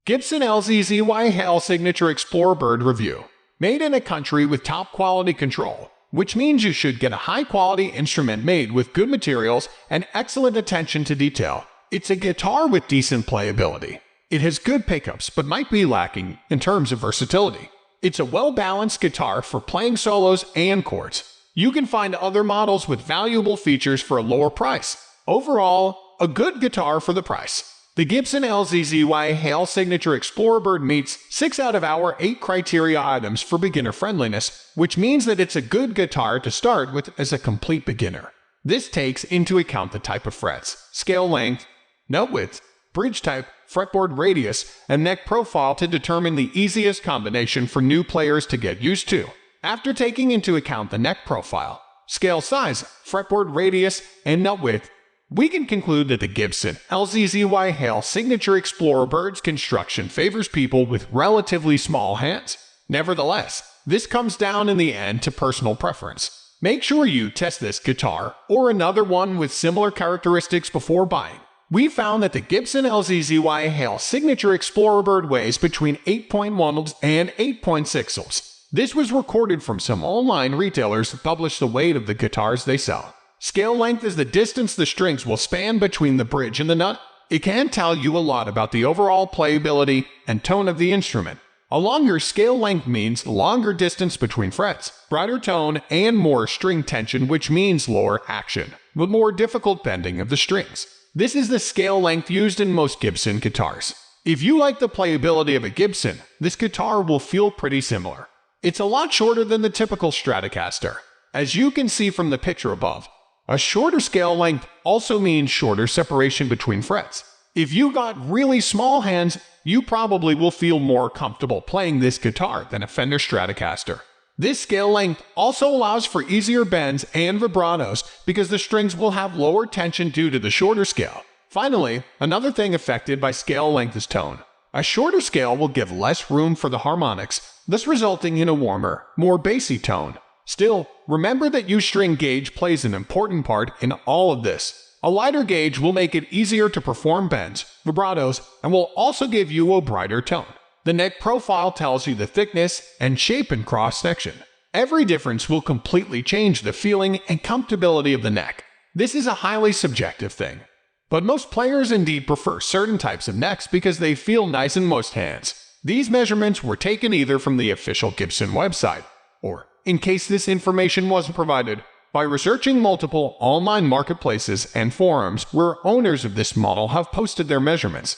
Gibson Lzzy Hale Signature Explorerbird Review. Made in a country with top quality control, which means you should get a high quality instrument made with good materials and excellent attention to detail. It's a guitar with decent playability. It has good pickups but might be lacking in terms of versatility. It's a well-balanced guitar for playing solos and chords. You can find other models with valuable features for a lower price. Overall, a good guitar for the price. The Gibson Lzzy Hale Signature Explorerbird meets 6 out of our 8 criteria items for beginner friendliness, which means that it's a good guitar to start with as a complete beginner. This takes into account the type of frets, scale length, note width, bridge type, fretboard radius, and neck profile to determine the easiest combination for new players to get used to. After taking into account the neck profile, scale size, fretboard radius, and note width, we can conclude that the Gibson Lzzy Hale Signature Explorebird's construction favors people with relatively small hands. Nevertheless, this comes down in the end to personal preference. Make sure you test this guitar or another one with similar characteristics before buying. We found that the Gibson Lzzy Hale Signature Explorerbird weighs between 8.1 ohms and 8.6 ohms. This was recorded from some online retailers that publish the weight of the guitars they sell. Scale length is the distance the strings will span between the bridge and the nut. It can tell you a lot about the overall playability and tone of the instrument. A longer scale length means longer distance between frets, brighter tone, and more string tension, which means lower action, but more difficult bending of the strings. This is the scale length used in most Gibson guitars. If you like the playability of a Gibson, this guitar will feel pretty similar. It's a lot shorter than the typical Stratocaster. As you can see from the picture above, a shorter scale length also means shorter separation between frets. If you got really small hands, you probably will feel more comfortable playing this guitar than a Fender Stratocaster. This scale length also allows for easier bends and vibranos because the strings will have lower tension due to the shorter scale. Finally, another thing affected by scale length is tone. A shorter scale will give less room for the harmonics, thus resulting in a warmer, more bassy tone. Still, remember that your string gauge plays an important part in all of this. A lighter gauge will make it easier to perform bends, vibratos, and will also give you a brighter tone. The neck profile tells you the thickness and shape and cross-section. Every difference will completely change the feeling and comfortability of the neck. This is a highly subjective thing. But most players indeed prefer certain types of necks because they feel nice in most hands. These measurements were taken either from the official Gibson website, or, in case this information wasn't provided, by researching multiple online marketplaces and forums where owners of this model have posted their measurements.